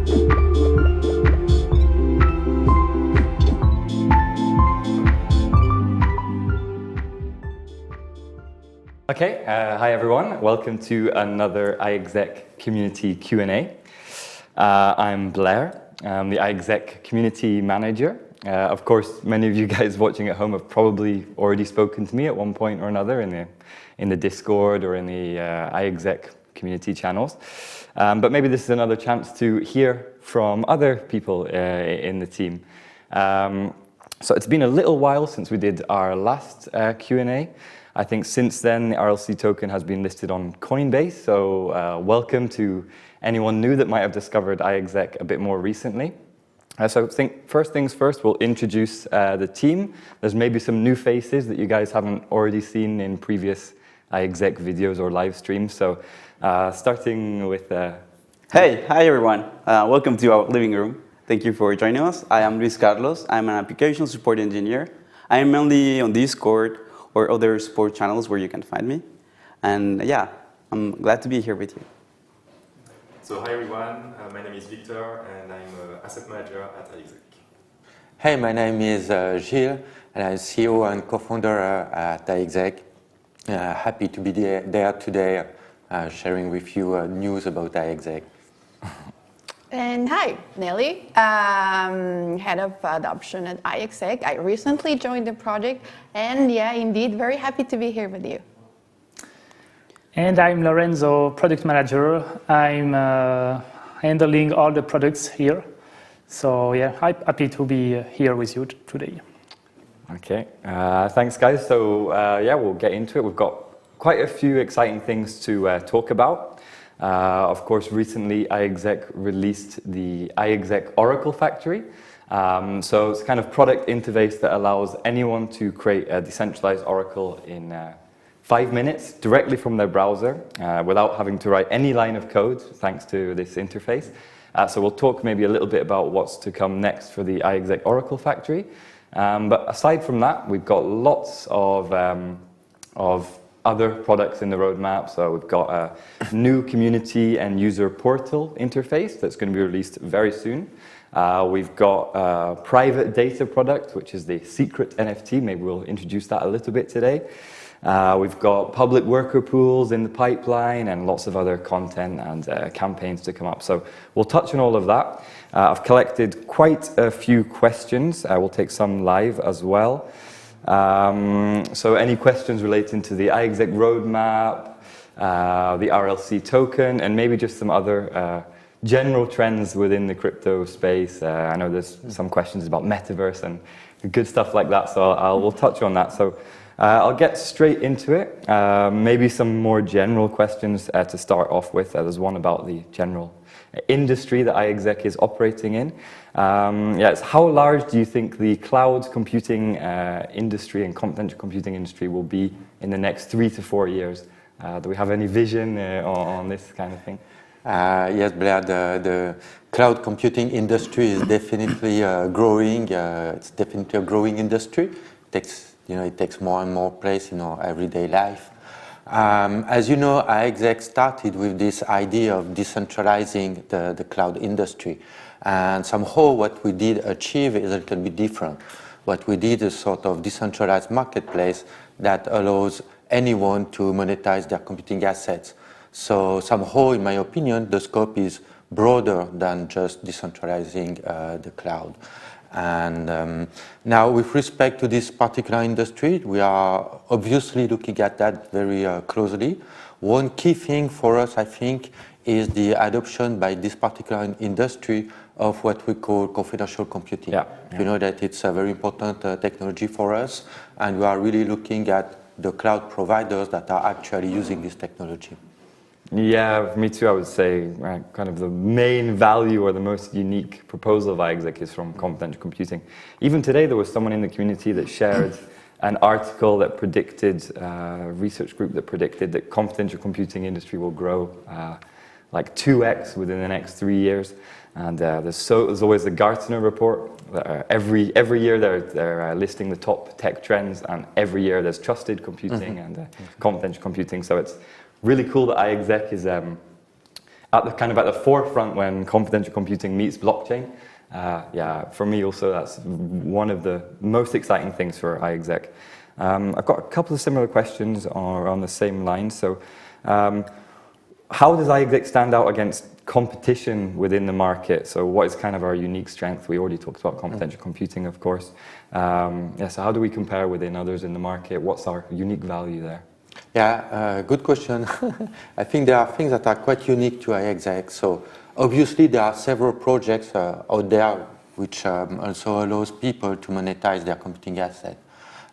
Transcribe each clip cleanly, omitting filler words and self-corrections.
Okay, hi everyone. Welcome to another iExec community Q&A. I'm Blair. I'm the iExec community manager. Of course, many of you guys watching at home have probably already spoken to me at one point or another in the Discord or in the iExec community channels. But maybe this is another chance to hear from other people in the team. So it's been a little while since we did our last Q&A. I think since then, the RLC token has been listed on Coinbase, so welcome to anyone new that might have discovered iExec a bit more recently. So I think first things first, we'll introduce the team. There's maybe some new faces that you guys haven't already seen in previous iExec videos or live streams. So starting with... Hey, hi everyone. Welcome to our living room. Thank you for joining us. I am Luis Carlos. I'm an application support engineer. I am mainly on Discord or other support channels where you can find me. And yeah, I'm glad to be here with you. So hi everyone, my name is Victor and I'm an asset manager at iExec. Hey, my name is Gilles and I'm CEO and co-founder at iExec. Happy to be there today sharing with you news about iExec. And hi, Nelly, head of adoption at iExec. I recently joined the project and yeah, indeed, very happy to be here with you. And I'm Lorenzo, product manager. I'm handling all the products here. So yeah, I'm happy to be here with you today. Okay, thanks guys. So yeah, we'll get into it. We've got quite a few exciting things to talk about. Of course, recently iExec released the iExec Oracle Factory. So it's a kind of product interface that allows anyone to create a decentralized Oracle in 5 minutes directly from their browser without having to write any line of code thanks to this interface. So we'll talk maybe a little bit about what's to come next for the iExec Oracle Factory. But aside from that, we've got lots of other products in the roadmap. So we've got a new community and user portal interface that's going to be released very soon. We've got a private data product, which is the secret NFT. Maybe we'll introduce that a little bit today. We've got public worker pools in the pipeline and lots of other content and campaigns to come up. So we'll touch on all of that. I've collected quite a few questions. We'll take some live as well. So any questions relating to the iExec roadmap, the RLC token, and maybe just some other general trends within the crypto space. I know there's some questions about Metaverse and good stuff like that, so we'll touch on that. So I'll get straight into it. Maybe some more general questions to start off with. There's one about the general industry that iExec is operating in. Yes, how large do you think the cloud computing industry and confidential computing industry will be in the next 3 to 4 years? Do we have any vision on this kind of thing? Yes, Blair, the cloud computing industry is definitely growing. It's definitely a growing industry. It takes more and more place in our everyday life. As you know, iExec started with this idea of decentralizing the cloud industry. And somehow what we did achieve is a little bit different. What we did is sort of decentralized marketplace that allows anyone to monetize their computing assets. So somehow, in my opinion, the scope is broader than just decentralizing the cloud. And now with respect to this particular industry, we are obviously looking at that very closely. One key thing for us, I think, is the adoption by this particular industry of what we call confidential computing. Yeah. You know that it's a very important technology for us, and we are really looking at the cloud providers that are actually using this technology. Yeah, me too. I would say kind of the main value or the most unique proposal of iExec is from confidential computing. Even today, there was someone in the community that shared an article that predicted, a research group that predicted that confidential computing industry will grow like 2x within the next 3 years. And there's always the Gartner report. Every year they're listing the top tech trends, and every year there's trusted computing and confidential computing. So it's really cool that iExec is at the forefront when confidential computing meets blockchain. For me also, that's one of the most exciting things for iExec. I've got a couple of similar questions on the same line. So, how does iExec stand out against competition within the market? So, what is kind of our unique strength? We already talked about confidential computing, of course. So how do we compare within others in the market? What's our unique value there? Yeah, good question. I think there are things that are quite unique to iExec. So obviously there are several projects out there which also allows people to monetize their computing asset.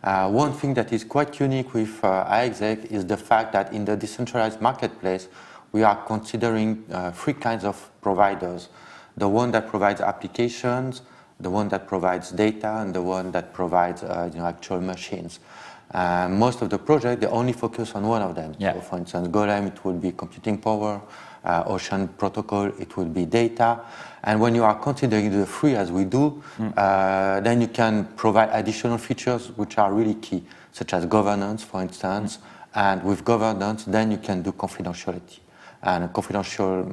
One thing that is quite unique with iExec is the fact that in the decentralized marketplace, we are considering three kinds of providers. The one that provides applications, the one that provides data, and the one that provides actual machines. Most of the projects, they only focus on one of them. Yeah. So for instance, Golem, it will be computing power. Ocean Protocol, it will be data. And when you are considering the three as we do, then you can provide additional features which are really key, such as governance, for instance. And with governance, then you can do confidentiality. And confidential,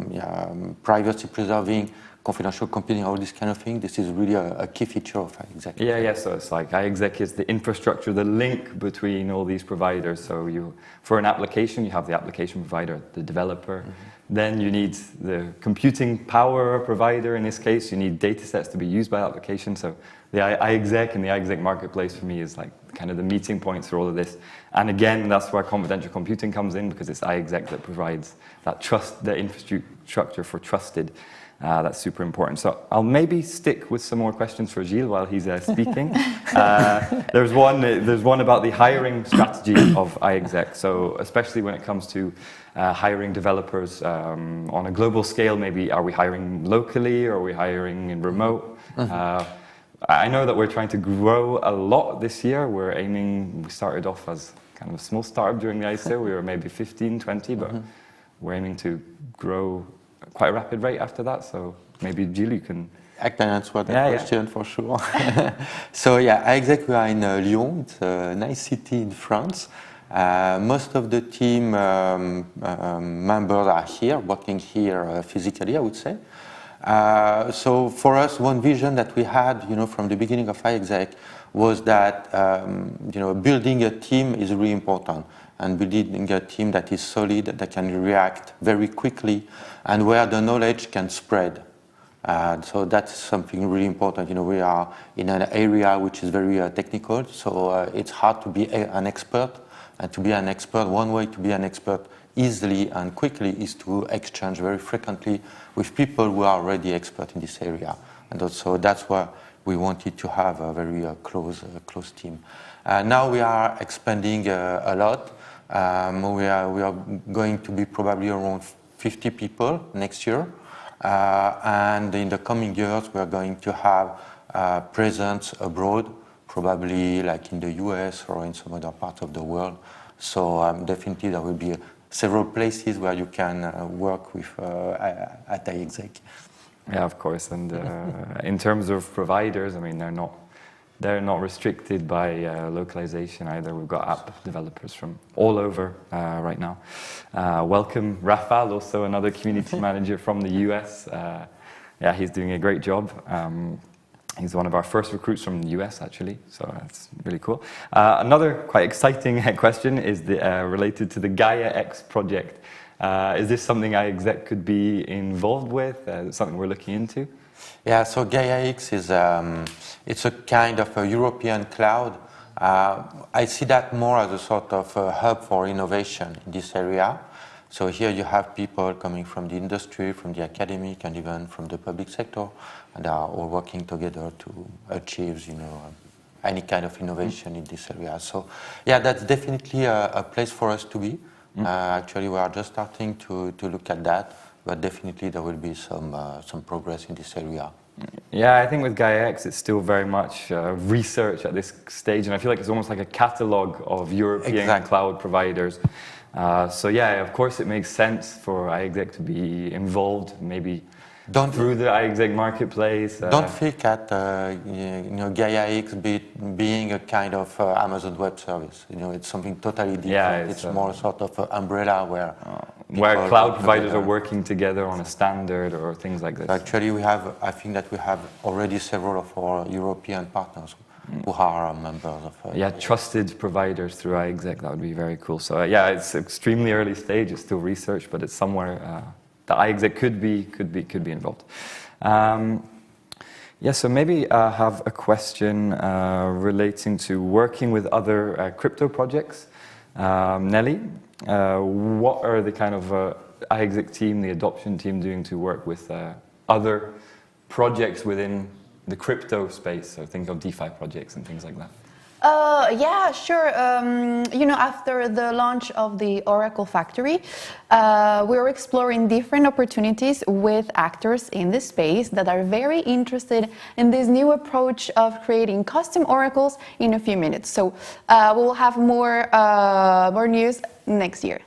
privacy preserving, confidential computing, all this kind of thing. This is really a key feature of iExec. Yeah. So it's like iExec is the infrastructure, the link between all these providers. So for an application, you have the application provider, the developer. Then you need the computing power provider. In this case, you need data sets to be used by the application. So the iExec and the iExec marketplace for me is like kind of the meeting points for all of this. And again, that's where confidential computing comes in, because it's iExec that provides that trust, the infrastructure for trusted. That's super important. So I'll maybe stick with some more questions for Gilles while he's speaking. There's one about the hiring strategy of iExec. So especially when it comes to hiring developers on a global scale, maybe are we hiring locally or are we hiring in remote? I know that we're trying to grow a lot this year. We started off as kind of a small startup during the ICO. We were maybe 15, 20, but we're aiming to grow quite a rapid rate after that. So maybe Gilles, you can... I can answer that question for sure. So iExec, we are in Lyon. It's a nice city in France. Most of the team members are here, working here physically, I would say. So for us, one vision that we had, from the beginning of iExec was that, building a team is really important, and building a team that is solid, that can react very quickly, and where the knowledge can spread. So that's something really important. We are in an area which is very technical, so it's hard to be an expert. And to be an expert, one way to be an expert easily and quickly is to exchange very frequently with people who are already expert in this area. And also that's why we wanted to have a very close team. Now we are expanding a lot. We are going to be probably around 50 people next year. And in the coming years, we are going to have presence abroad, probably like in the US or in some other parts of the world. So definitely there will be several places where you can work with at iExec. Yeah, of course. And in terms of providers, I mean, they're not restricted by localization either. We've got app developers from all over right now. Welcome, Rafael, also another community manager from the US. He's doing a great job. He's one of our first recruits from the US, actually, so that's really cool. Another quite exciting question is related to the Gaia-X project. Is this something iExec could be involved with? Something we're looking into? Yeah, so Gaia-X is it's a kind of a European cloud. I see that more as a sort of a hub for innovation in this area. So here you have people coming from the industry, from the academic, and even from the public sector, and they are all working together to achieve, any kind of innovation in this area. So, that's definitely a place for us to be. Actually, we are just starting to look at that, but definitely there will be some progress in this area. Yeah, I think with Gaia-X, it's still very much research at this stage, and I feel like it's almost like a catalog of European cloud providers. So of course it makes sense for iExec to be involved, maybe through the iExec marketplace. Don't think at Gaia-X being a kind of Amazon Web Service. It's something totally different. Yeah, it's more sort of an umbrella where cloud providers are working together on a standard or things like this. Actually, I think that we have already several of our European partners who are members of. Trusted providers through iExec. That would be very cool. So it's extremely early stage. It's still research, but it's somewhere that iExec could be involved. So maybe I have a question relating to working with other crypto projects. Nelly, what are the kind of iExec team, the adoption team doing to work with other projects within the crypto space? So think of DeFi projects and things like that. Yeah, sure. After the launch of the Oracle Factory, we were exploring different opportunities with actors in the space that are very interested in this new approach of creating custom oracles in a few minutes. So we'll have more news next year.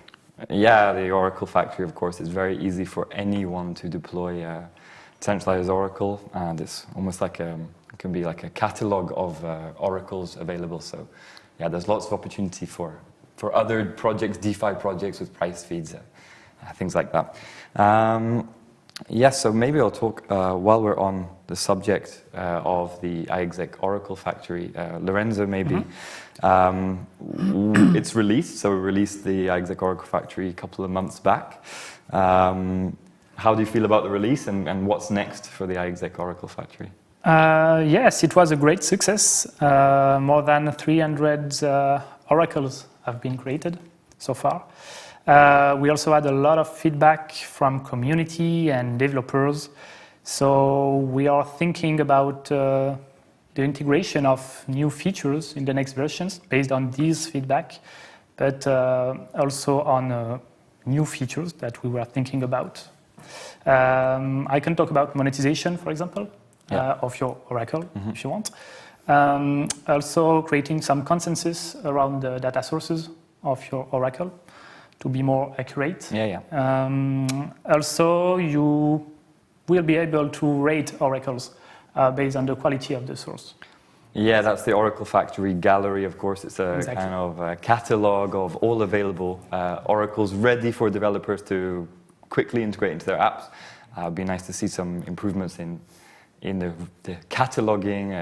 Yeah, the Oracle Factory, of course, is very easy for anyone to deploy a centralized oracle, and it's almost like it can be like a catalog of oracles available. So there's lots of opportunity for other projects, DeFi projects with price feeds, things like that. So maybe I'll talk while we're on the subject of the iExec Oracle Factory. Lorenzo, maybe. It's released, so we released the iExec Oracle Factory a couple of months back. How do you feel about the release, and what's next for the iExec Oracle Factory? Yes, it was a great success. More than 300 oracles have been created so far. We also had a lot of feedback from community and developers. So we are thinking about the integration of new features in the next versions based on these feedback, but also on new features that we were thinking about. I can talk about monetization, for example, of your oracle, if you want. Also creating some consensus around the data sources of your oracle to be more accurate. Also, you will be able to rate oracles based on the quality of the source. Yeah, that's the Oracle Factory gallery, of course. It's a kind of a catalog of all available oracles ready for developers to quickly integrate into their apps. It'd be nice to see some improvements in the cataloging.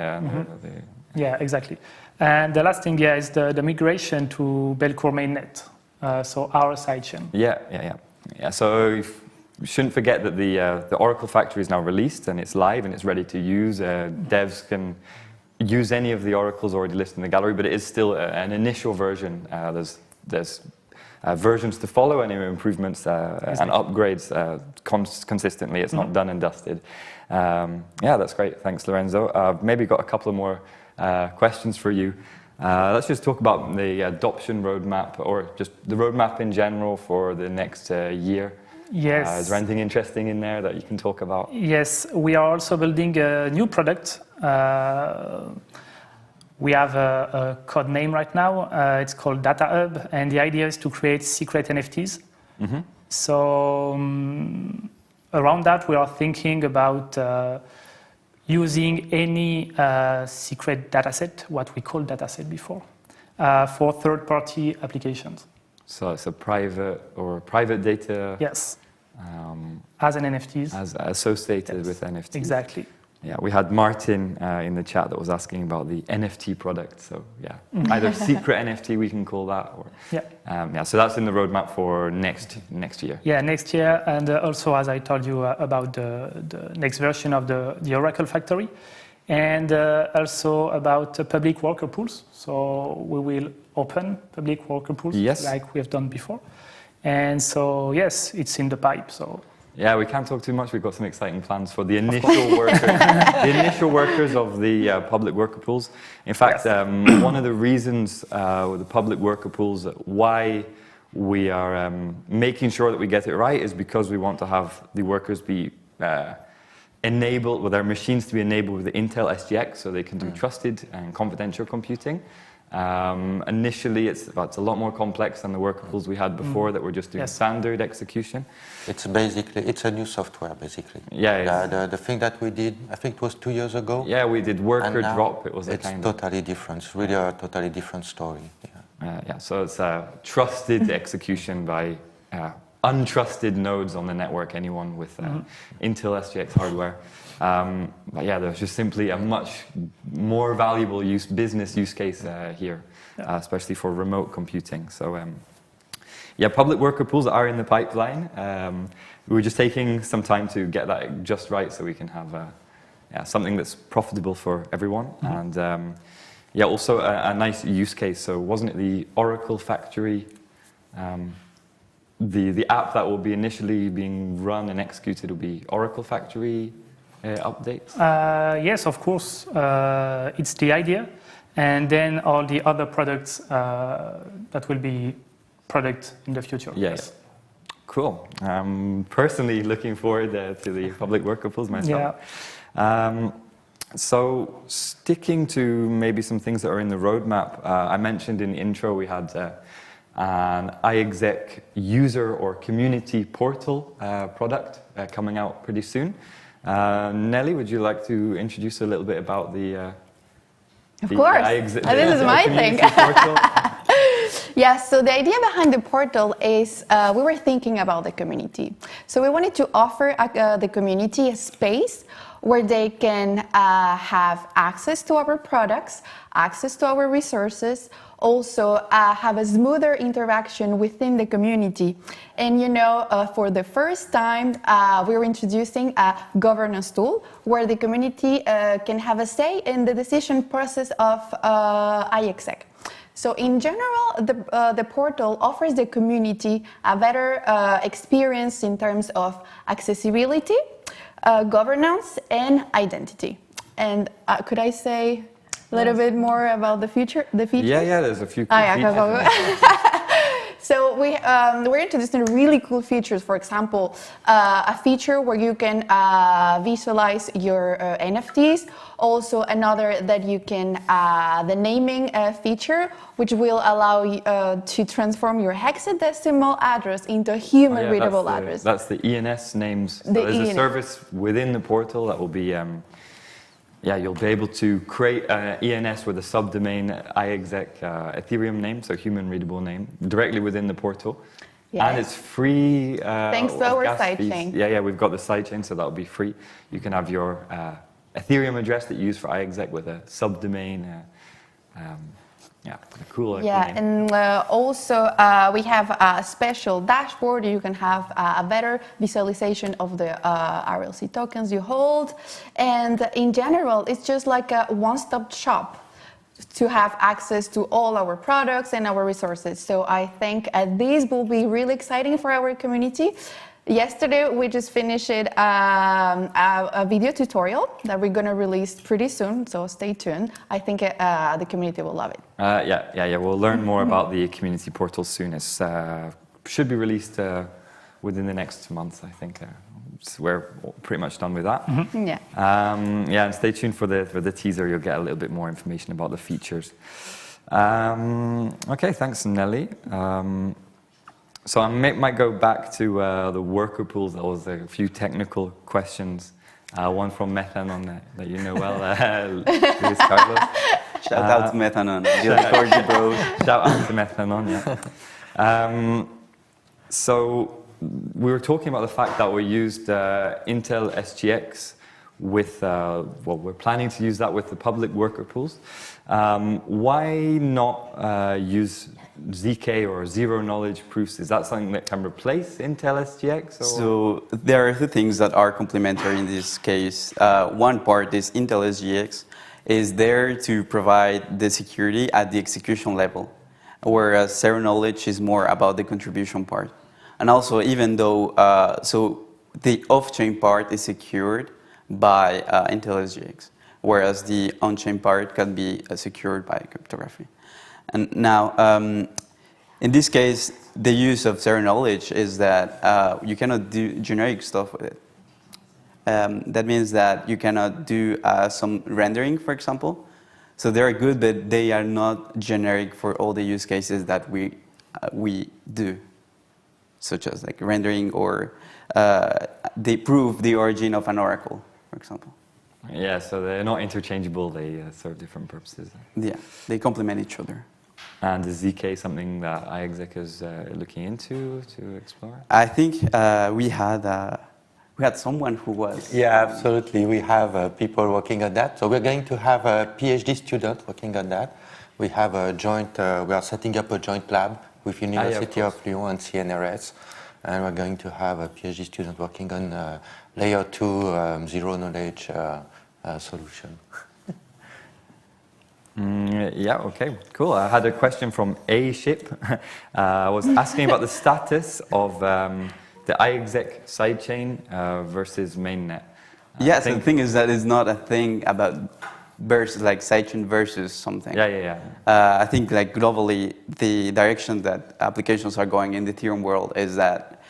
Yeah, exactly. And the last thing is the migration to Belcore mainnet, so our sidechain. Yeah. So you shouldn't forget that the Oracle Factory is now released and it's live and it's ready to use. Devs can use any of the oracles already listed in the gallery, but it is still an initial version. There's versions to follow, and improvements and upgrades consistently. It's not done and dusted. That's great. Thanks, Lorenzo. Maybe got a couple of more questions for you. Let's just talk about the adoption roadmap, or just the roadmap in general for the next year. Yes. Is there anything interesting in there that you can talk about? Yes, we are also building a new product. We have a code name right now. It's called Data Hub, and the idea is to create secret NFTs. So around that, we are thinking about using any secret dataset, what we called dataset before, for third-party applications. So it's a private data. Yes. As an NFTs. As associated with NFTs. Exactly. Yeah, we had Martin in the chat that was asking about the NFT product. So either secret NFT we can call that, or so that's in the roadmap for next year. Yeah, next year, and also as I told you about the next version of the Oracle Factory, and also about public worker pools. So we will open public worker pools like we have done before, and so yes, it's in the pipe. So. Yeah, we can't talk too much. We've got some exciting plans for the initial workers, the initial workers of the public worker pools. In fact, one of the reasons with the public worker pools why we are making sure that we get it right is because we want to have the workers be enabled, with their machines to be enabled with the Intel SGX, so they can do trusted and confidential computing. Initially, it's a lot more complex than the workables we had before that were just doing standard execution. It's a new software, basically. Yeah. The thing that we did, I think it was 2 years ago. Yeah, we did worker drop. It was it's totally different. It's really a totally different story. So it's a trusted execution by untrusted nodes on the network, anyone with Intel SGX hardware. But yeah, there's just simply a much more valuable business use case here, especially for remote computing. So yeah, public worker pools are in the pipeline. We were just taking some time to get that just right so we can have something that's profitable for everyone. And yeah, also a nice use case. So wasn't it the Oracle Factory, the app that will be initially being run and executed will be Oracle Factory updates? Yes, of course. It's the idea. And then all the other products that will be product in the future. Yes. Cool. Personally looking forward to the public worker pools myself. Yeah. So sticking to maybe some things that are in the roadmap, I mentioned in the intro we had an iExec user or community portal product coming out pretty soon. Nelly, would you like to introduce a little bit about the Of course. iExec, this is my thing. Yes, so the idea behind the portal is we were thinking about the community. So we wanted to offer the community a space where they can have access to our products, access to our resources, also have a smoother interaction within the community. And you know, for the first time, we're introducing a governance tool where the community can have a say in the decision process of iExec. So in general, the portal offers the community a better experience in terms of accessibility, governance, and identity. And could I say a little bit more about the features? Yeah, there's a few cool features. So we're introducing really cool features. For example, a feature where you can visualize your NFTs. Also, another that you can, the naming feature, which will allow you to transform your hexadecimal address into a human-readable address. That's the ENS names. So there's a service within the portal that will be, you'll be able to create an ENS with a subdomain iExec Ethereum name, so human-readable name, directly within the portal. Yes. And it's free. Thanks to our sidechain. Yeah, we've got the sidechain, so that'll be free. You can have your Ethereum address that you use for iExec with a subdomain. Cool. Yeah, name. And also we have a special dashboard. You can have a better visualization of the RLC tokens you hold. And in general, it's just like a one-stop shop to have access to all our products and our resources. So I think this will be really exciting for our community. Yesterday, we just finished a video tutorial that we're going to release pretty soon, so stay tuned. I think the community will love it. We'll learn more about the community portal soon. It should be released within the next month, I think. We're pretty much done with that. Mm-hmm. And stay tuned for the teaser. You'll get a little bit more information about the features. Okay, thanks, Nelly. So I might go back to the worker pools. There was a few technical questions. One from Methanon that you know well, Luis Carlos. Shout out to Methanon. Shout out to Methanon, yeah. So we were talking about the fact that we used Intel SGX with, we're planning to use that with the public worker pools. Why not use ZK or zero knowledge proofs? Is that something that can replace Intel SGX? Or? So there are two things that are complementary in this case. One part is Intel SGX is there to provide the security at the execution level, whereas zero knowledge is more about the contribution part. And also, even though, so the off-chain part is secured by Intel SGX, whereas the on-chain part can be secured by cryptography. And now, in this case, the use of zero knowledge is that you cannot do generic stuff with it. That means that you cannot do some rendering, for example. So they're good, but they are not generic for all the use cases that we do, such as like rendering or they prove the origin of an oracle, for example. Yeah, so they're not interchangeable, they serve different purposes. Yeah, they complement each other. And is ZK something that iExec is looking into to explore? I think we had someone who was. Yeah, absolutely. We have people working on that. So we're going to have a PhD student working on that. We have a joint. We are setting up a joint lab with University of Lyon and CNRS, and we're going to have a PhD student working on layer 2 zero knowledge solution. Yeah, okay, cool. I had a question from A Ship. I was asking about the status of the iExec sidechain versus mainnet. Yes, the thing is that it's not a thing about versus like sidechain versus something. Yeah. I think like globally, the direction that applications are going in the Ethereum world is that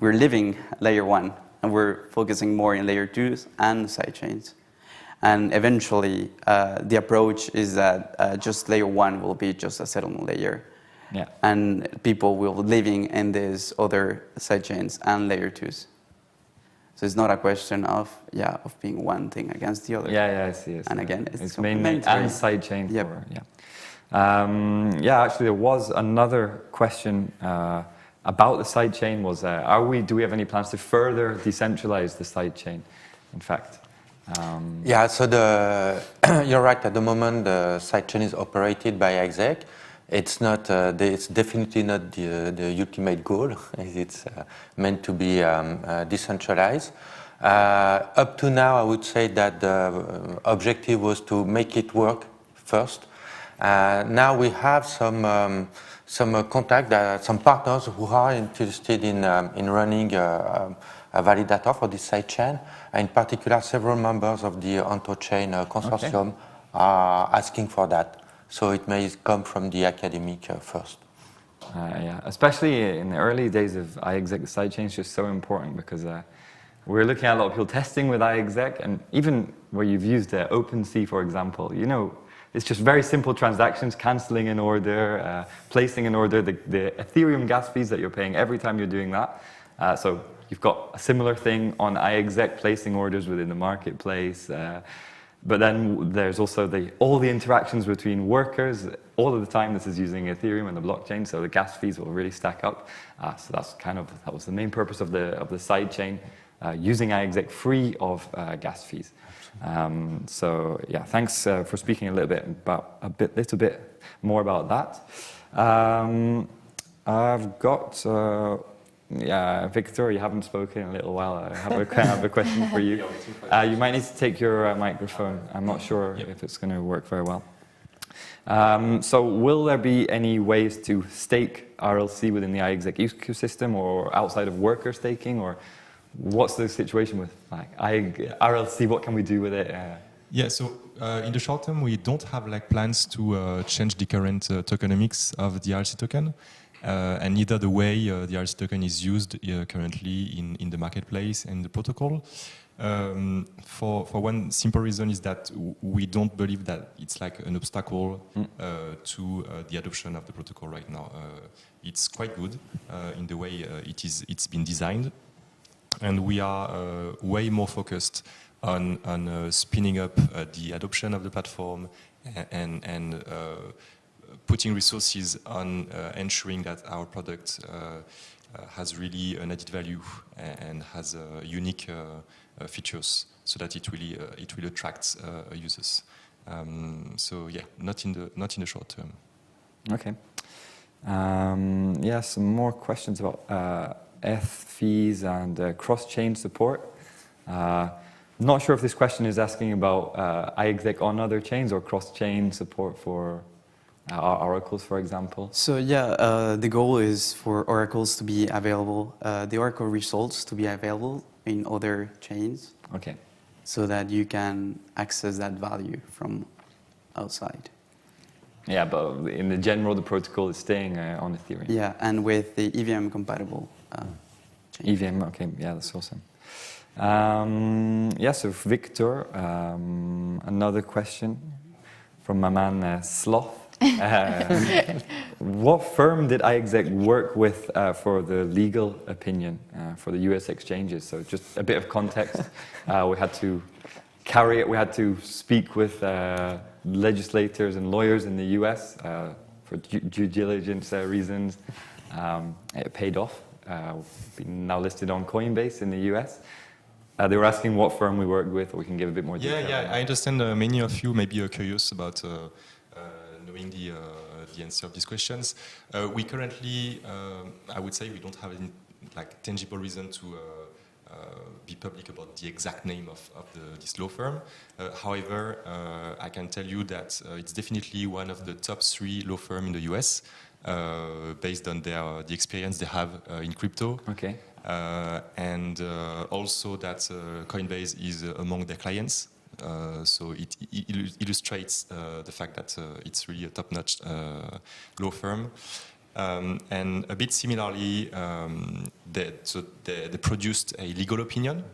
we're leaving layer 1 and we're focusing more in layer 2s and sidechains. And eventually, the approach is that just layer 1 will be just a settlement layer. Yeah. And people will be living in these other sidechains and layer 2s. So it's not a question of being one thing against the other. Yeah, I see. And again, it's mainnet and sidechain. Yep. Actually, there was another question about the sidechain. Do we have any plans to further decentralize the sidechain? In fact. Yeah, so you're right. At the moment, the sidechain is operated by iExec. It's not. It's definitely not the ultimate goal. It's meant to be decentralized. Up to now, I would say that the objective was to make it work first. Now we have some contact, some partners who are interested in running a validator for this sidechain. In particular, several members of the Onto-chain consortium are asking for that. So it may come from the academic first. Yeah, especially in the early days of iExec, the sidechain is just so important because we're looking at a lot of people testing with iExec, and even where you've used OpenSea, for example, it's just very simple transactions, canceling in order, placing in order the Ethereum gas fees that you're paying every time you're doing that. So you've got a similar thing on iExec, placing orders within the marketplace. But then there's also all the interactions between workers. All of the time this is using Ethereum and the blockchain, so the gas fees will really stack up. So that was the main purpose of the sidechain, using iExec free of gas fees. So yeah, thanks for speaking a little bit more about that. I've got. Victor, you haven't spoken in a little while. I have a question for you. You might need to take your microphone. I'm not sure if it's going to work very well. So will there be any ways to stake RLC within the iExec ecosystem or outside of worker staking? Or what's the situation with RLC? What can we do with it? So in the short term, we don't have plans to change the current tokenomics of the RLC token. And neither the way the RLC token is used currently in the marketplace and the protocol. For one simple reason is that we don't believe that it's an obstacle to the adoption of the protocol right now. It's quite good in the way it's been designed, and we are way more focused on spinning up the adoption of the platform and putting resources on ensuring that our product has really an added value and has unique features, so that it really attracts users. So yeah, not in the short term. Okay. Some more questions about ETH fees and cross-chain support. Not sure if this question is asking about iExec on other chains or cross-chain support for oracles, for example. So the goal is for oracles to be available, the oracle results to be available in other chains. Okay. So that you can access that value from outside. Yeah, but in the general, the protocol is staying on Ethereum. Yeah, and with the EVM compatible chain. EVM, okay, yeah, that's awesome. So Victor, another question. from my man Sloth. What firm did iExec work with for the legal opinion for the US exchanges? So just a bit of context. We had to carry it. We had to speak with legislators and lawyers in the US for due diligence reasons. It paid off. We've been now listed on Coinbase in the US. They were asking what firm we worked with, or we can give a bit more detail. Yeah. I understand many of you may be curious about knowing the answer of these questions. We currently, I would say, we don't have any tangible reason to be public about the exact name of this law firm. However, I can tell you that it's definitely one of the top 3 law firms in the US, based on the experience they have in crypto. Okay. And also that Coinbase is among their clients. So it illustrates the fact that it's really a top-notch law firm. And a bit similarly, they produced a legal opinion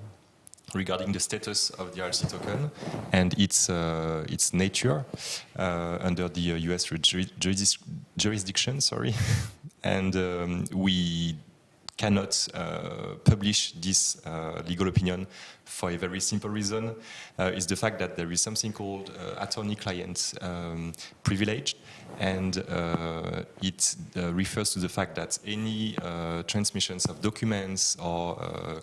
regarding the status of the RLC token and its nature under the US jurisdiction. Sorry, and we cannot publish this legal opinion for a very simple reason. Is the fact that there is something called attorney-client privilege, and it refers to the fact that any transmissions of documents or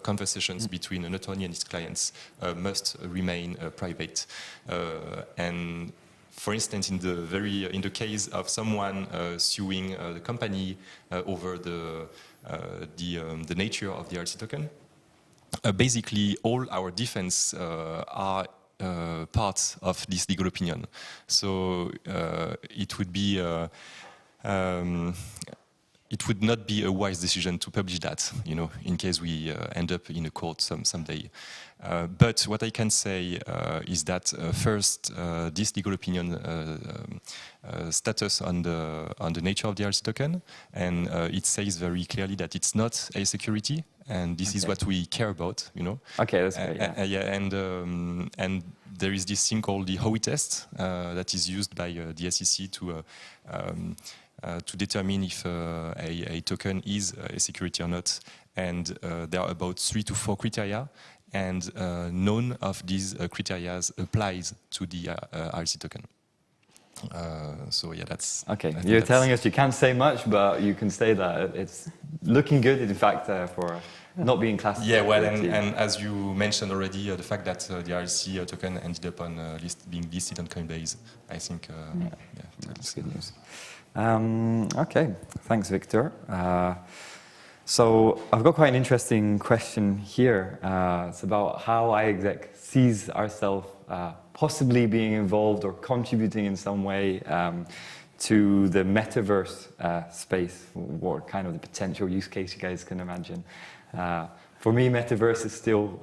conversations between an attorney and his clients must remain private. And for instance, in the case of someone suing the company over the nature of the RLC token, basically all our defense are part of this legal opinion. So it would be it would not be a wise decision to publish that, in case we end up in a court someday. But what I can say is that first, this legal opinion status on the nature of the RLC token, and it says very clearly that it's not a security, and this is what we care about, Okay, that's great. Yeah, and there is this thing called the Howey test that is used by the SEC to determine if a token is a security or not, and there are about 3 to 4 criteria, and none of these criteria applies to the RLC token. So yeah, that's... Okay, you're telling us you can't say much, but you can say that it's looking good, in fact, for not being classified. Yeah, well, and as you mentioned already, the fact that the RLC token ended up on being listed on Coinbase, I think, that's good news. Okay, thanks, Victor. So I've got quite an interesting question here. It's about how iExec sees ourselves possibly being involved or contributing in some way to the Metaverse space. What kind of the potential use case you guys can imagine? For me, Metaverse is still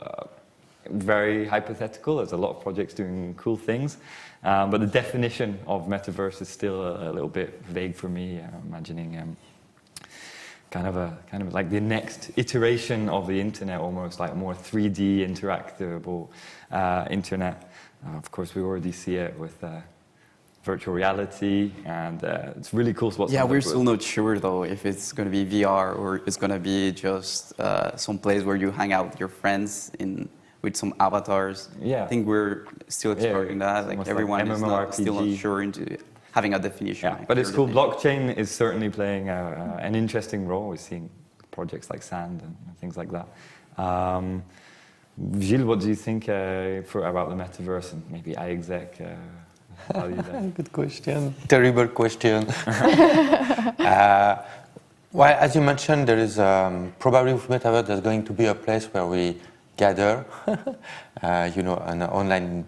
very hypothetical. There's a lot of projects doing cool things. But the definition of Metaverse is still a little bit vague for me. Imagining kind of like the next iteration of the internet, almost like more 3D interactable internet. Of course, we already see it with virtual reality, and it's really cool. We're still not sure though if it's going to be VR or it's going to be just some place where you hang out with your friends with some avatars. Yeah, I think we're still exploring that. Like everyone is still not sure into having a definition. Yeah, but it's cool. Blockchain is certainly playing an interesting role. We're seeing projects like Sand and things like that. Gilles, what do you think about the Metaverse and maybe iExec? Good question. Terrible question. Well, as you mentioned, there is probably with Metaverse there's going to be a place where we gather, an online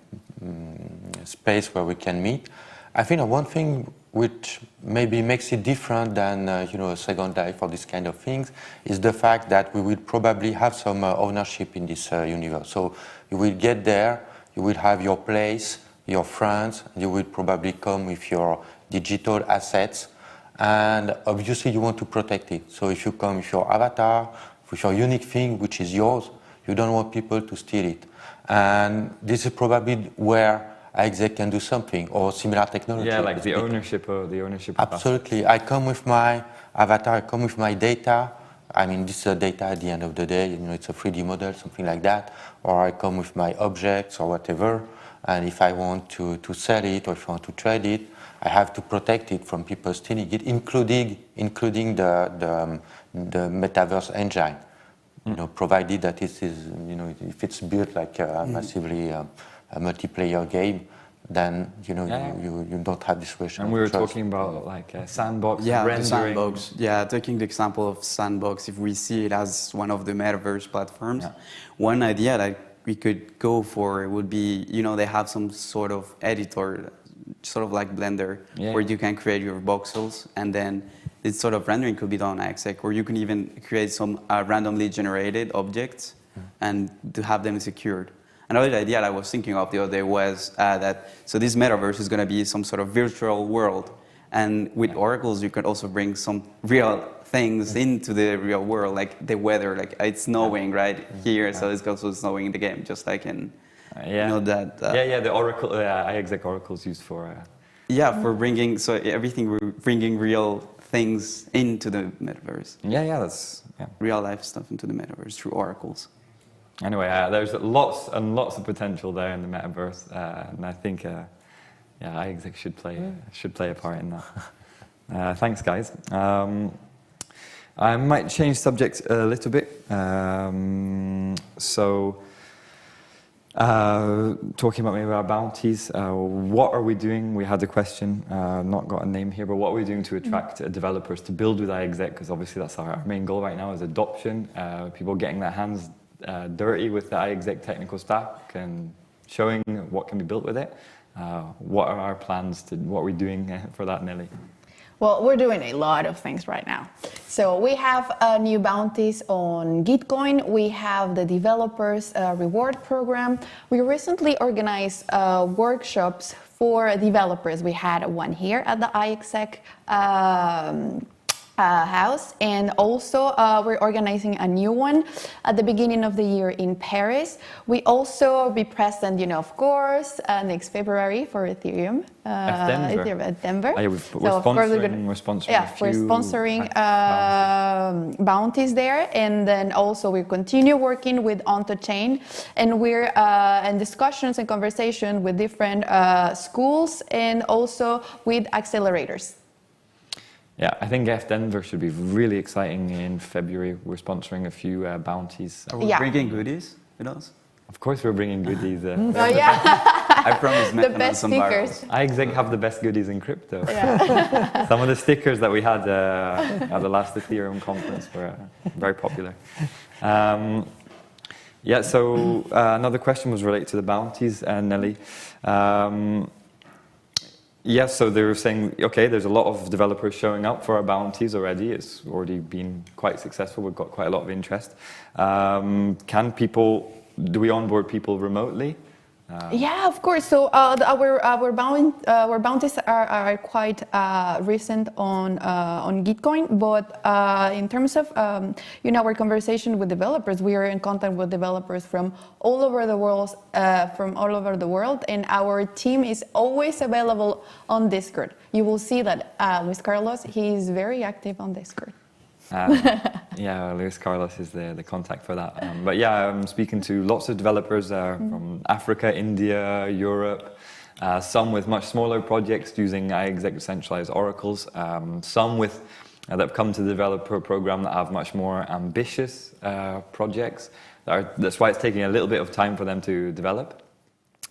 space where we can meet. I think one thing which maybe makes it different than Second Life or this kind of things is the fact that we will probably have some ownership in this universe. So you will get there, you will have your place, your friends, you will probably come with your digital assets, and obviously you want to protect it. So if you come with your avatar, with your unique thing which is yours, you don't want people to steal it. And this is probably where iExec can do something, or similar technology. Yeah, like the ownership of Absolutely. I come with my avatar, I come with my data. I mean, this is data at the end of the day, you know, it's a 3D model, something like that. Or I come with my objects or whatever. And if I want to sell it or if I want to trade it, I have to protect it from people stealing it, including the Metaverse engine. You know, provided that it is, you know, if it's built like a massively a multiplayer game, then you know you don't have this relation. And we were talking about like a sandbox, rendering. Sandbox. Yeah, taking the example of sandbox, if we see it as one of the metaverse platforms, one idea that we could go for would be, you know, they have some sort of editor, sort of like Blender, where you can create your voxels, and then this sort of rendering could be done on iExec, or you can even create some randomly generated objects and to have them secured. Another idea that I was thinking of the other day was so this metaverse is going to be some sort of virtual world, and with oracles you can also bring some real things into the real world, like the weather, like it's snowing right here, so it's also snowing in the game, just like in you know that. The oracle, iExec oracles used for. For bringing everything, we're bringing real things into the metaverse. That's real life stuff into the metaverse through oracles. Anyway, there's lots and lots of potential there in the metaverse, and I think iExec should play a part in that. Thanks, guys. I might change subjects a little bit. Talking about maybe our bounties, what are we doing? We had a question, not got a name here, but what are we doing to attract developers to build with iExec? Because obviously that's our main goal right now is adoption, people getting their hands dirty with the iExec technical stack and showing what can be built with it. What are our plans what are we doing for that, Nelly? Well, we're doing a lot of things right now. So we have new bounties on Gitcoin. We have the developers reward program. We recently organized workshops for developers. We had one here at the iExec house, and also we're organizing a new one at the beginning of the year in Paris. We also will be present, of course, next February for Ethereum. At Denver. We're sponsoring bounties there, and then also we continue working with Onto Chain, and we're in discussions and conversation with different schools and also with accelerators. Yeah, I think Denver should be really exciting in February. We're sponsoring a few bounties. Are we bringing goodies with us? Of course we're bringing goodies. I promise the best some stickers. iExec have the best goodies in crypto. Yeah. Some of the stickers that we had at the last Ethereum conference were very popular. So another question was related to the bounties, Nelly. So they were saying, okay, there's a lot of developers showing up for our bounties already. It's already been quite successful. We've got quite a lot of interest. Do we onboard people remotely? Yeah, of course. So our bounties are quite recent on Gitcoin, but in terms of our conversation with developers, we are in contact with developers from all over the world, and our team is always available on Discord. You will see that Luis Carlos, he is very active on Discord. Luis Carlos is the contact for that. I'm speaking to lots of developers from Africa, India, Europe, some with much smaller projects using iExec decentralized oracles, some with that have come to the developer program that have much more ambitious projects. That's why it's taking a little bit of time for them to develop.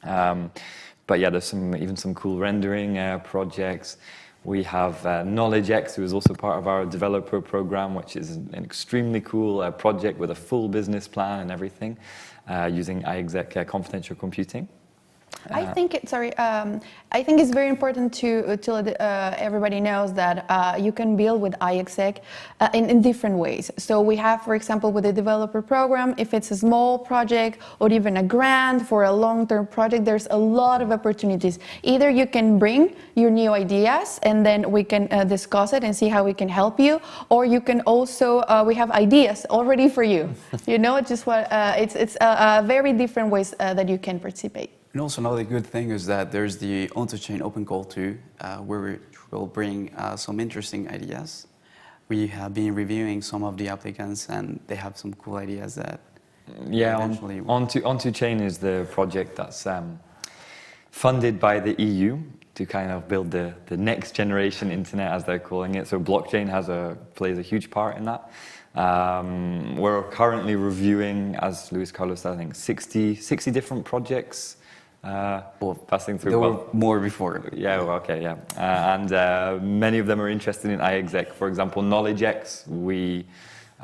There's some cool rendering projects. We have KnowledgeX, who is also part of our developer program, which is an extremely cool project with a full business plan and everything, using iExec confidential computing. I think it's very important to everybody knows that you can build with iExec in different ways. So we have, for example, with the developer program, if it's a small project or even a grant for a long-term project, there's a lot of opportunities. Either you can bring your new ideas and then we can discuss it and see how we can help you, or you can also we have ideas already for you. It's very different ways that you can participate. And also another good thing is that there's the on-chain open call too, where we will bring some interesting ideas. We have been reviewing some of the applicants, and they have some cool ideas that eventually... On-chain is the project that's funded by the EU to kind of build the next generation internet, as they're calling it. So blockchain plays a huge part in that. We're currently reviewing, as Luis Carlos said, I think 60 different projects passing through. There were more before. Yeah, well, okay, yeah. And many of them are interested in iExec. For example, Knowledge-X, we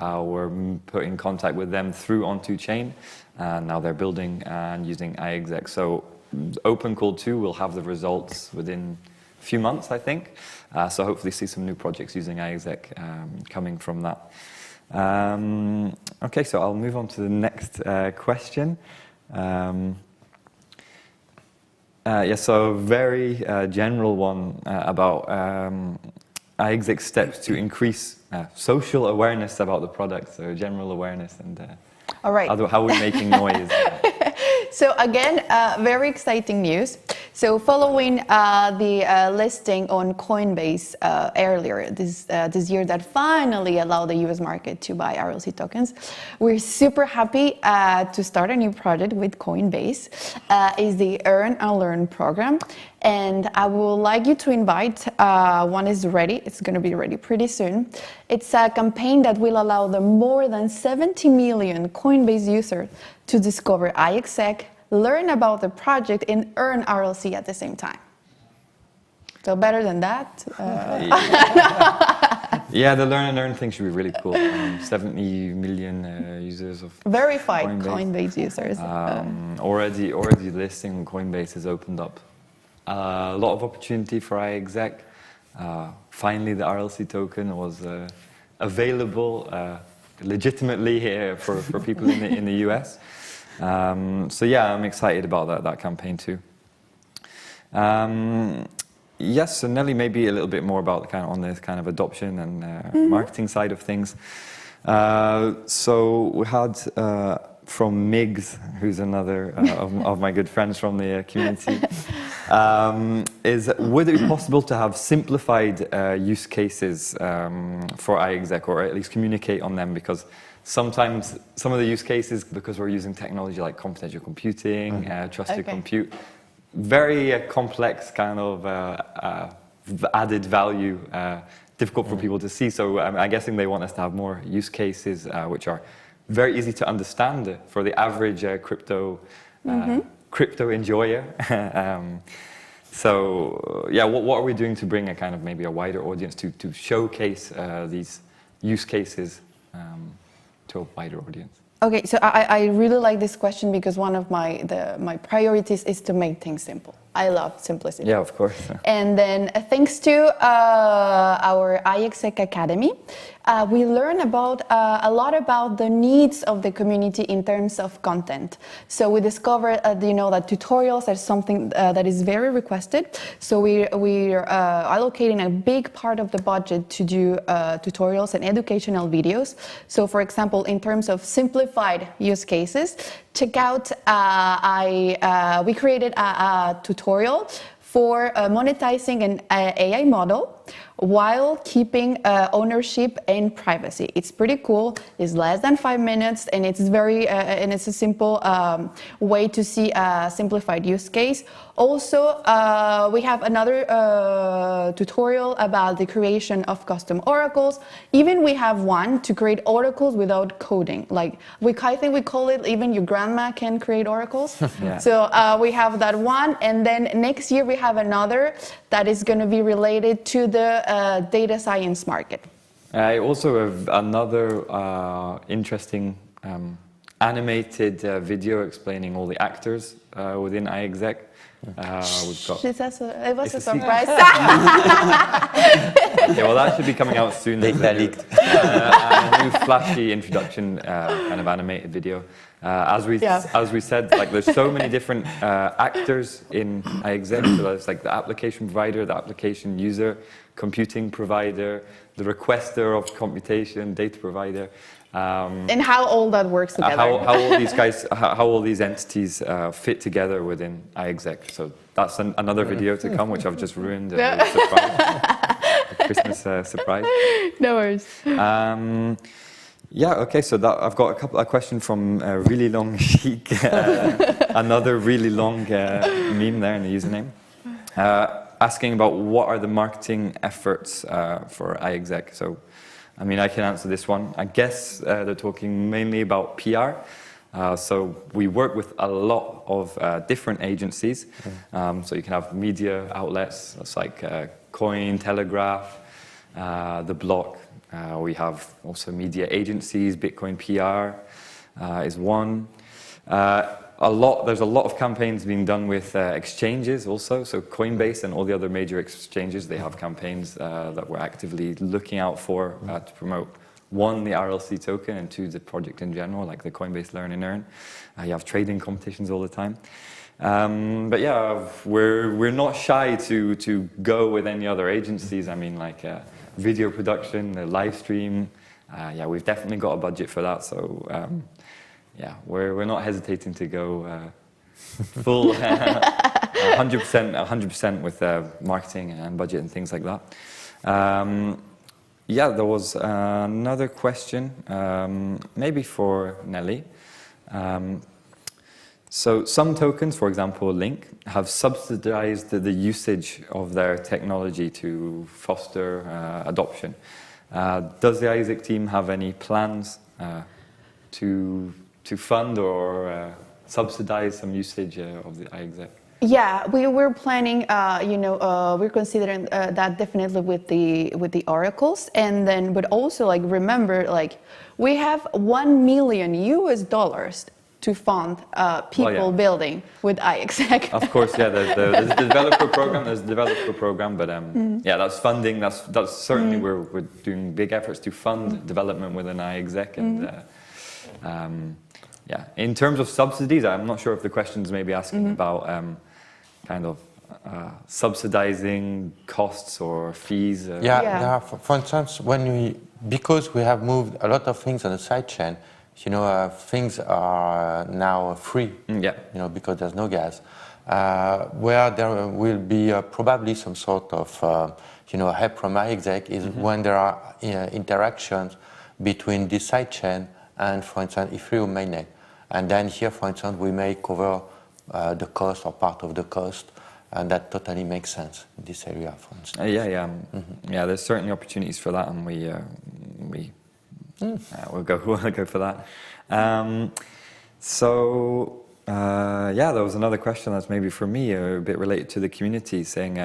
were put in contact with them through On2Chain, and now they're building and using iExec. So Open Call 2 will have the results within a few months, I think. So hopefully see some new projects using iExec coming from that. Okay, so I'll move on to the next question. So a very general one about iExec steps to increase social awareness about the product, so general awareness and all right. How we're making noise. So again, very exciting news. So following the listing on Coinbase earlier this year that finally allowed the US market to buy RLC tokens, we're super happy to start a new project with Coinbase. Is the Earn and Learn program. And I would like you to invite, one is ready, it's going to be ready pretty soon. It's a campaign that will allow the more than 70 million Coinbase users to discover iExec, learn about the project, and earn RLC at the same time. So better than that? Yeah, the learn and earn thing should be really cool. 70 million users of verified Coinbase users. Already listing on Coinbase has opened up a lot of opportunity for iExec. Finally, the RLC token was available legitimately here for people in the US. So yeah, I'm excited about that campaign too. Yes, so Nelly, maybe a little bit more about on this kind of adoption and marketing side of things. So we had from Migs, who's another of my good friends from the community, is would it be possible to have simplified use cases for iExec, or at least communicate on them? Because sometimes some of the use cases, because we're using technology like confidential computing, trusted compute, very complex kind of added value, difficult for people to see. So I'm guessing they want us to have more use cases which are very easy to understand for the average crypto enjoyer. So yeah, what are we doing to bring a kind of maybe a wider audience to showcase these use cases to a wider audience? Okay, so I really like this question because one of my priorities is to make things simple. I love simplicity. Yeah, of course. And then thanks to our iExec Academy, we learn about a lot about the needs of the community in terms of content. So we discovered, that tutorials are something that is very requested. So we're allocating a big part of the budget to do tutorials and educational videos. So for example, in terms of simplified use cases, check out, we created a tutorial for monetizing an AI model while keeping ownership and privacy. It's pretty cool. It's less than 5 minutes, and it's a simple way to see a simplified use case. Also, we have another tutorial about the creation of custom oracles. Even we have one to create oracles without coding. Like I think we call it even your grandma can create oracles. Yeah. So we have that one, and then next year we have another that is going to be related to the data science market. I also have another interesting animated video explaining all the actors within iExec. We've got. It was a surprise. Yeah, well, that should be coming out soon. Data leaked. A new flashy introduction kind of animated video. As we said, like there's so many different actors in iExec. So there's like the application provider, the application user, computing provider, the requester of computation, data provider. And how all that works together. How all these guys, how all these entities fit together within iExec. So that's another video to come, which I've just ruined. Christmas surprise. No worries. Yeah, okay, so I've got a question from Really Long Chic, another really long meme there in the username, asking about what are the marketing efforts for iExec. So, I mean, I can answer this one. I guess they're talking mainly about PR. So we work with a lot of different agencies. So you can have media outlets, that's like Coin, Telegraph, The Block. We have also media agencies, Bitcoin PR is one. There's a lot of campaigns being done with exchanges also. So Coinbase and all the other major exchanges, they have campaigns that we're actively looking out for to promote, one, the RLC token, and two, the project in general, like the Coinbase Learn and Earn. You have trading competitions all the time. But yeah, we're not shy to go with any other agencies. I mean, like video production, the live stream. Yeah, we've definitely got a budget for that. So yeah, we're not hesitating to go full 100% with marketing and budget and things like that. Yeah, there was another question, maybe for Nelly. So some tokens, for example, Link, have subsidized the usage of their technology to foster adoption. Does the iExec team have any plans to fund or subsidize some usage of the iExec? Yeah, we're planning. We're considering that definitely with the oracles, and then but also like remember like we have $1 million to fund people building with iExec. Of course, yeah. There's the developer program. There's the developer program, but yeah, that's funding. That's certainly we're doing big efforts to fund development within iExec, and yeah. In terms of subsidies, I'm not sure if the question's maybe asking about kind of subsidizing costs or fees. Yeah. There are, for instance, because we have moved a lot of things on the sidechain. Things are now free. Because there's no gas. Where there will be probably some sort of help from iExec is when there are interactions between the sidechain and, for instance, Ethereum mainnet. And then here, for instance, we may cover the cost or part of the cost, and that totally makes sense in this area, for instance. Yeah. There's certainly opportunities for that, and we'll go for that. There was another question that's maybe for me a bit related to the community, saying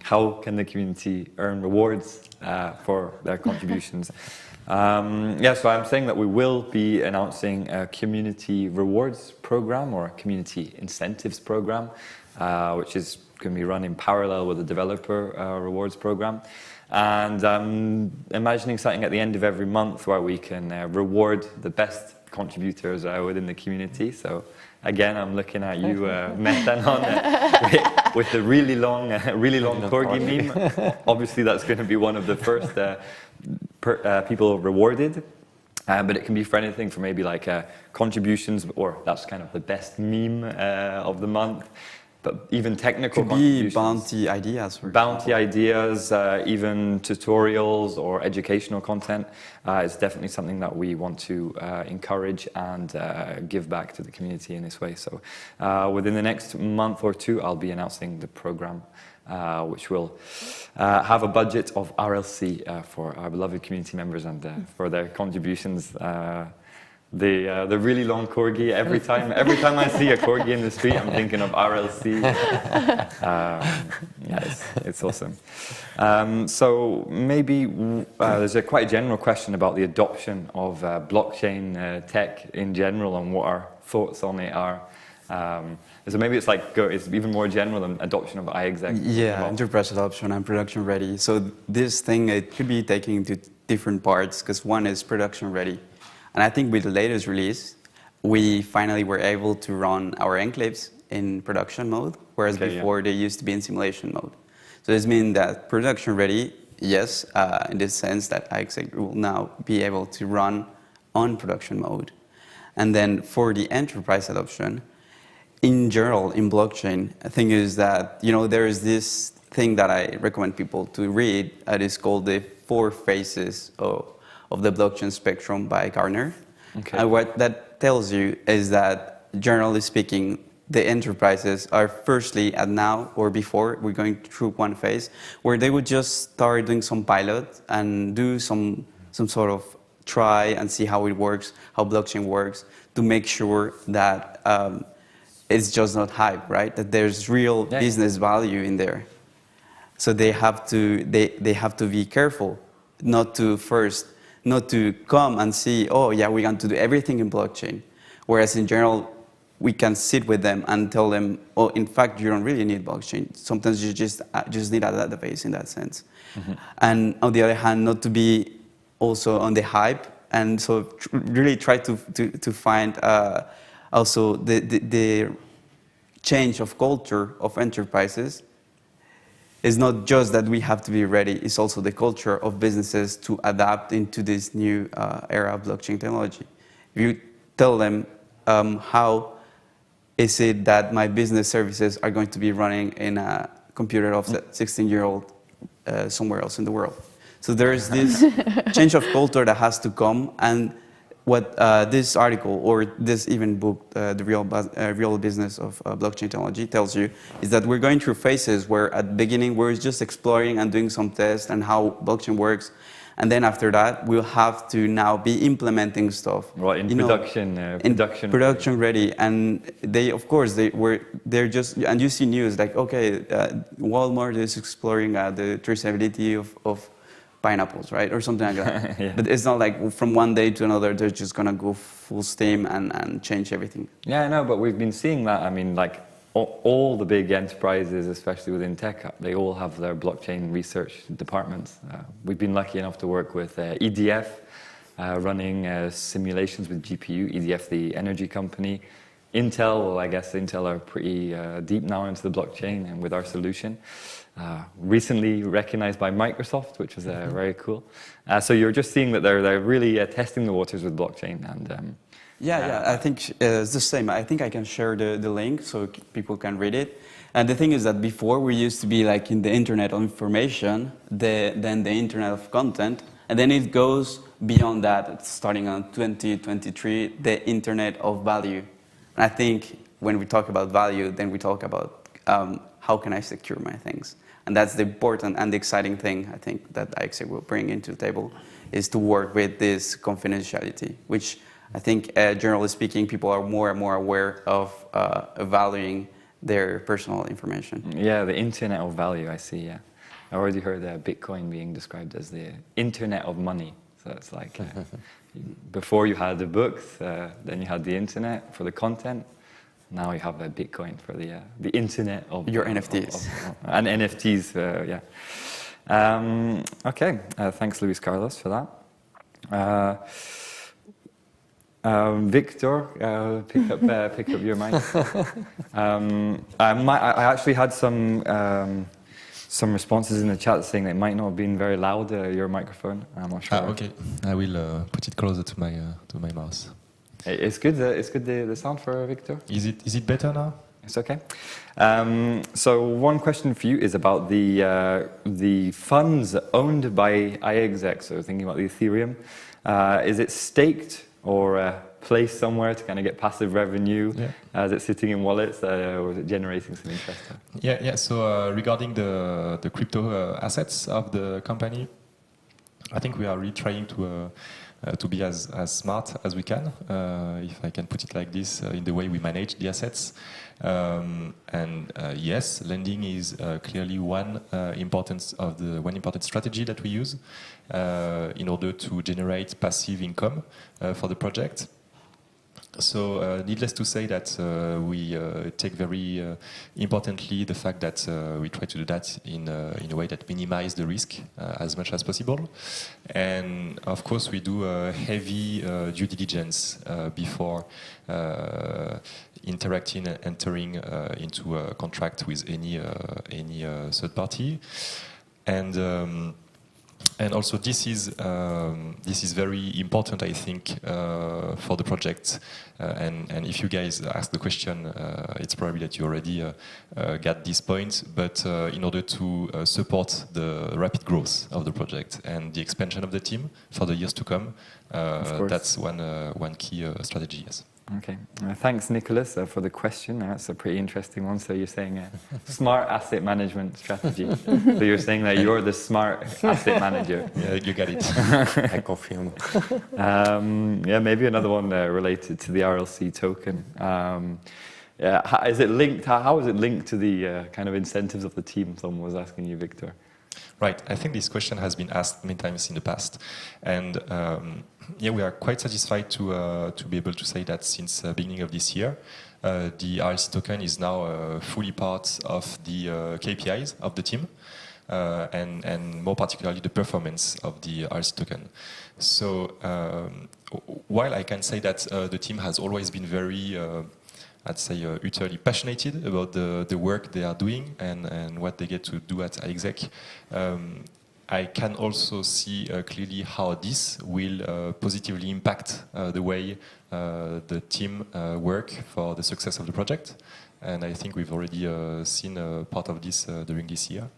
how can the community earn rewards for their contributions? So I'm saying that we will be announcing a community rewards program or a community incentives program, which is going to be run in parallel with the developer rewards program. And imagining something at the end of every month where we can reward the best contributors within the community. So again, I'm looking at you, Metanon, with the really long corgi meme. Obviously, that's going to be one of the first people rewarded. But it can be for anything, for maybe like contributions, or that's kind of the best meme of the month. But even technical contributions. Bounty ideas. Bounty ideas, even tutorials or educational content is definitely something that we want to encourage and give back to the community in this way. So within the next month or two, I'll be announcing the program, which will have a budget of RLC for our beloved community members and for their contributions. The really long corgi. Every time I see a corgi in the street, I'm thinking of RLC. It's awesome. So maybe there's quite a general question about the adoption of blockchain tech in general and what our thoughts on it are. So maybe it's even more general than adoption of iExec. Yeah, enterprise adoption and production ready. So this thing, it could be taken into different parts, because one is production ready. And I think with the latest release, we finally were able to run our enclaves in production mode, whereas before they used to be in simulation mode. So this means that production ready, yes, in the sense that iExec will now be able to run on production mode. And then for the enterprise adoption, in general, in blockchain, the thing is that, there is this thing that I recommend people to read. It is called the 4 phases of the blockchain spectrum by Gartner. Okay. And what that tells you is that, generally speaking, the enterprises are firstly at now or before, we're going through one phase where they would just start doing some pilot and do some sort of try and see how it works, how blockchain works, to make sure that it's just not hype, right? That there's real business value in there. So they have to be careful not to come and see, oh yeah, we're going to do everything in blockchain. Whereas in general, we can sit with them and tell them, oh, in fact, you don't really need blockchain. Sometimes you just need a database in that sense. Mm-hmm. And on the other hand, not to be also on the hype, and so really try to find also the change of culture of enterprises. It's not just that we have to be ready, it's also the culture of businesses to adapt into this new era of blockchain technology. If you tell them how is it that my business services are going to be running in a computer of a 16-year-old somewhere else in the world. So there is this change of culture that has to come, and what this article or this even book, The Real Business of Blockchain Technology, tells you is that we're going through phases where at the beginning we're just exploring and doing some tests and how blockchain works, and then after that we'll have to now be implementing stuff. Right, production ready, and they're just, and you see news like, okay, Walmart is exploring the traceability of pineapples, right, or something like that. Yeah. But it's not like from one day to another they're just gonna go full steam and change everything. Yeah, no, but we've been seeing that. I mean, like all the big enterprises, especially within tech, they all have their blockchain research departments. We've been lucky enough to work with EDF, running simulations with GPU. EDF, the energy company. Intel, well, I guess Intel are pretty deep now into the blockchain and with our solution. Recently recognized by Microsoft, which was very cool. So you're just seeing that they're really testing the waters with blockchain. And I think it's the same. I think I can share the link so people can read it. And the thing is that before we used to be like in the internet of information, then the internet of content, and then it goes beyond that. Starting on 2023, the internet of value. And I think when we talk about value, then we talk about how can I secure my things. And that's the important and the exciting thing, I think, that iExec will bring into the table, is to work with this confidentiality, which I think, generally speaking, people are more and more aware of valuing their personal information. Yeah, the internet of value, I see, yeah. I already heard Bitcoin being described as the internet of money. So it's like, before you had the books, then you had the internet for the content. Now you have a Bitcoin for the internet of your NFTs. And NFTs, yeah. Okay, thanks, Luis Carlos, for that. Victor, pick up your mic. I actually had some responses in the chat saying that it might not have been very loud, your microphone. I'm not sure. Okay, I will put it closer to my mouse. It's good. It's good. The sound for Victor. Is it better now? It's okay. So one question for you is about the funds owned by iExec. So thinking about the Ethereum, is it staked or placed somewhere to kind of get passive revenue? Yeah. Is it sitting in wallets or is it generating some interest? Yeah. So regarding the crypto assets of the company, I think we are really trying to be as smart as we can, if I can put it like this, in the way we manage the assets. Yes, lending is clearly one important strategy that we use in order to generate passive income for the project. So needless to say that we take very importantly the fact that we try to do that in a way that minimizes the risk as much as possible. And of course we do heavy due diligence before entering into a contract with any third party. And And also, this is very important, I think, for the project. And if you guys ask the question, it's probably that you already got this point. But in order to support the rapid growth of the project and the expansion of the team for the years to come, that's one key strategy. Yes. Okay, thanks Nicholas for the question. That's a pretty interesting one. So you're saying smart asset management strategy. So you're saying that you're the smart asset manager. Yeah, you got it. I confirm. Yeah, maybe another one related to the RLC token. Yeah, is it linked? How is it linked to the kind of incentives of the team? Someone was asking you, Victor. Right. I think this question has been asked many times in the past, and yeah, we are quite satisfied to be able to say that since the beginning of this year, the RLC token is now fully part of the KPIs of the team, and more particularly the performance of the RLC token. So while I can say that the team has always been very I'd say utterly passionate about the work they are doing and what they get to do at iExec, I can also see clearly how this will positively impact the way the team work for the success of the project. And I think we've already seen part of this during this year.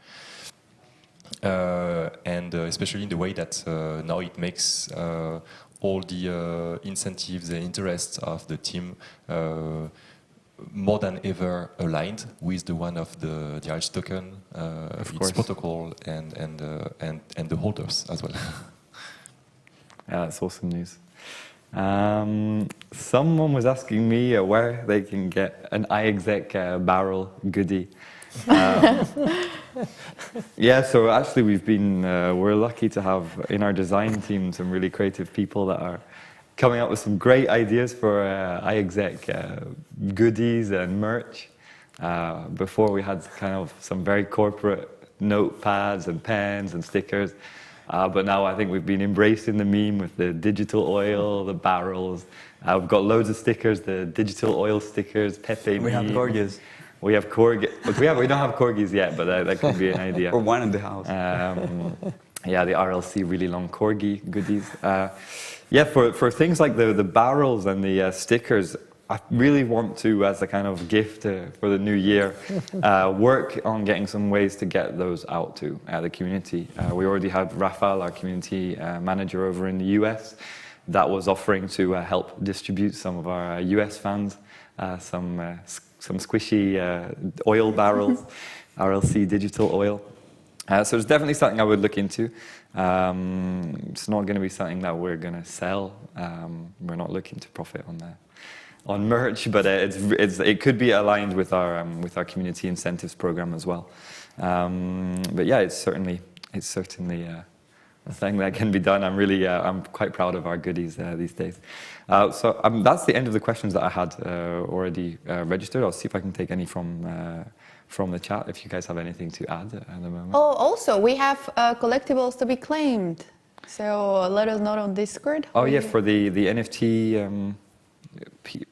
And especially in the way that now it makes all the incentives and interests of the team more than ever aligned with the one of the RLC token, its protocol, and the holders as well. Yeah, that's awesome news. Someone was asking me where they can get an iExec barrel goodie. Yeah, so actually we're lucky to have in our design team some really creative people that are coming up with some great ideas for iExec goodies and merch. Before we had kind of some very corporate notepads and pens and stickers, but now I think we've been embracing the meme with the digital oil, the barrels. We've got loads of stickers, the digital oil stickers, Pepe. We have corgis. We have corgis. We don't have corgis yet, but that could be an idea. Or one in the house. Yeah, the RLC really long corgi goodies. Yeah, for things like the barrels and the stickers, I really want to, as a kind of gift for the new year, work on getting some ways to get those out to the community. We already had Rafael, our community manager over in the US, that was offering to help distribute some of our US fans some squishy oil barrels, RLC digital oil. So it's definitely something I would look into. It's not going to be something that we're going to sell. We're not looking to profit on merch, but it could be aligned with our community incentives program as well. But yeah, it's certainly a thing that can be done. I'm quite proud of our goodies these days. So that's the end of the questions that I had already registered. I'll see if I can take any from the chat, if you guys have anything to add at the moment. Oh, also, we have collectibles to be claimed. So let us know on Discord. Oh, yeah, for the NFT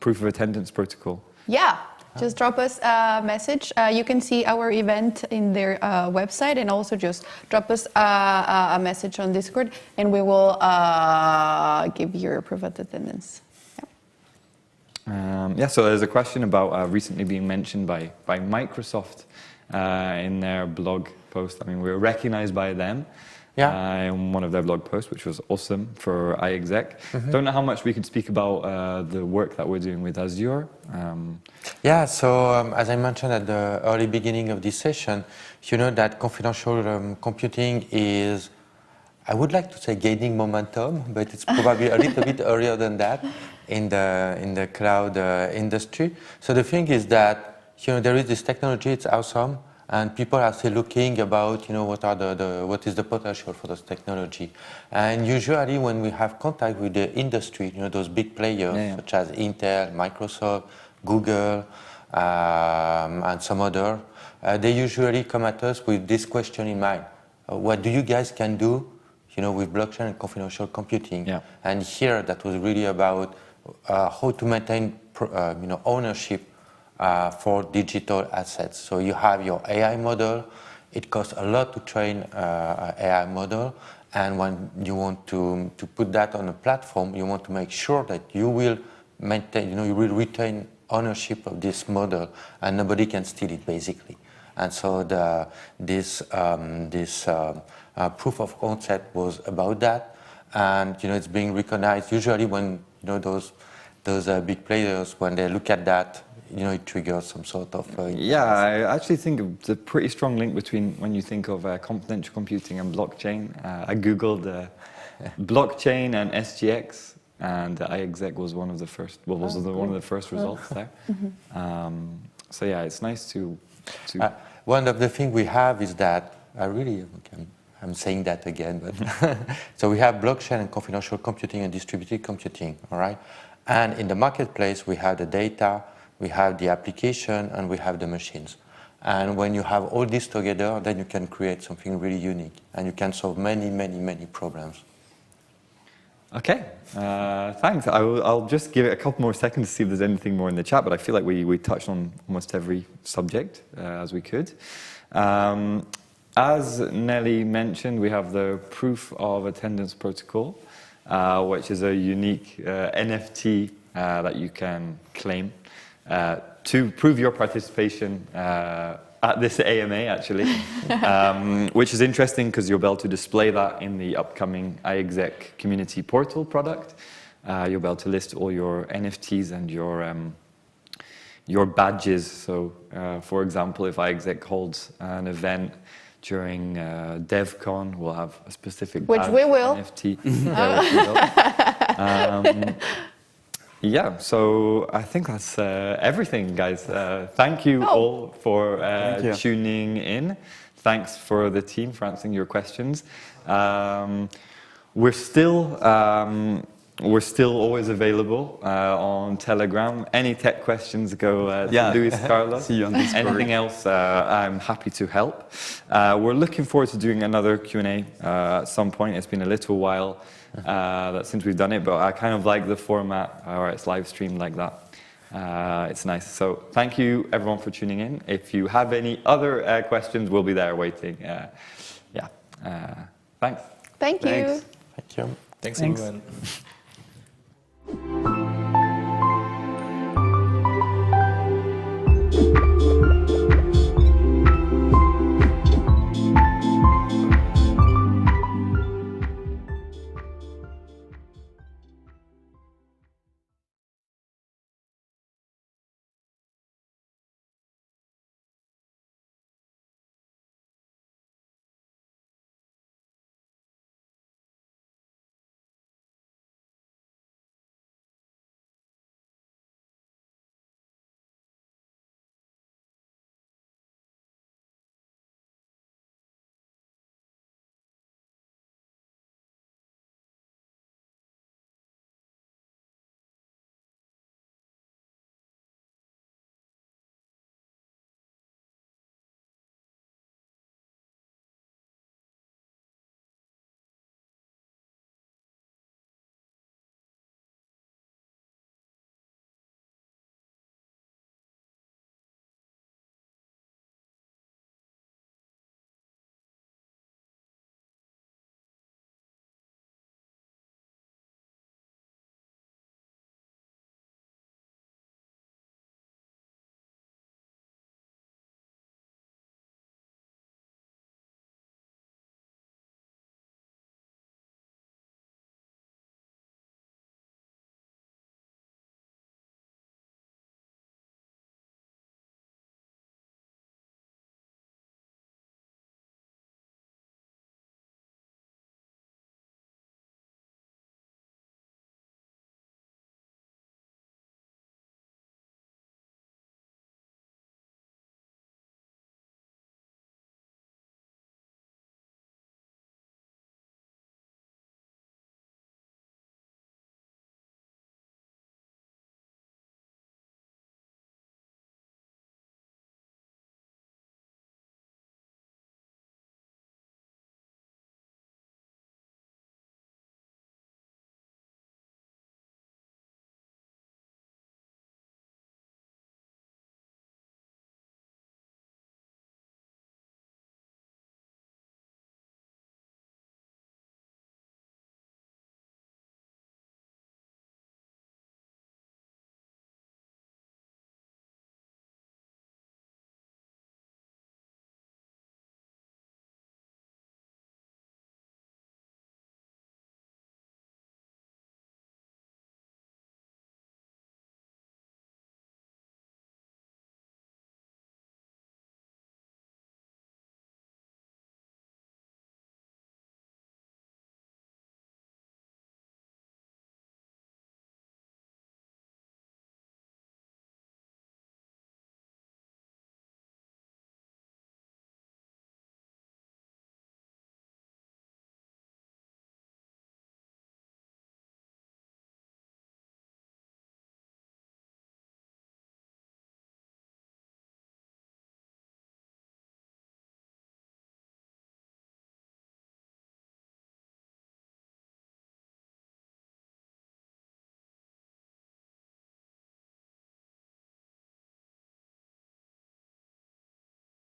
proof of attendance protocol. Yeah, just drop us a message. You can see our event in their website, and also just drop us a message on Discord, and we will give you your proof of attendance. Yeah, so there's a question about recently being mentioned by Microsoft in their blog post. I mean, we were recognized by them in one of their blog posts, which was awesome for iExec. Don't know how much we could speak about the work that we're doing with Azure. Yeah, so as I mentioned at the early beginning of this session, you know that confidential computing is, I would like to say, gaining momentum, but it's probably a little bit earlier than that in the cloud industry. So the thing is that, you know, there is this technology, it's awesome, and people are still looking about, you know, what is the potential for this technology. And usually when we have contact with the industry, you know, those big players such as Intel, Microsoft, Google, and some other, they usually come at us with this question in mind: what do you guys can do, you know, with blockchain and confidential computing? Yeah. And here, that was really about how to maintain, you know, ownership for digital assets. So you have your AI model. It costs a lot to train an AI model, And when you want to put that on a platform, you want to make sure that you will maintain, you will retain ownership of this model, and nobody can steal it, basically. And so this proof of concept was about that, and it's being recognized. Usually, when those big players, when they look at that, it triggers some sort of. Yeah, I actually think it's a pretty strong link between when you think of confidential computing and blockchain. I googled blockchain and SGX. And iExec was one of the first. Well, was one of the first results there. So yeah, it's nice to. One of the things we have is that I'm saying that again, but so we have blockchain and confidential computing and distributed computing, all right. And in the marketplace, we have the data, we have the application, and we have the machines. And when you have all this together, then you can create something really unique, and you can solve many, many, many problems. Okay, thanks. I'll just give it a couple more seconds to see if there's anything more in the chat, but I feel like we touched on almost every subject as we could. As Nelly mentioned, we have the proof of attendance protocol, which is a unique NFT that you can claim to prove your participation at this AMA, actually, which is interesting because you'll be able to display that in the upcoming iExec community portal product. You'll be able to list all your NFTs and your badges. So, for example, if iExec holds an event during DevCon, we'll have a specific badge, which we will. NFT. Yeah, so I think that's everything, guys. Thank you all for tuning in. Thanks for the team for answering your questions. We're still always available on Telegram. Any tech questions, go to Luis Carlos. See you on Discord. Anything else, I'm happy to help. We're looking forward to doing another Q&A at some point. It's been a little while since we've done it, but I kind of like the format, or it's live streamed like that. It's nice. So thank you everyone for tuning in. If you have any other questions, we'll be there waiting. Thanks. Thank you. Thank you. Thanks everyone.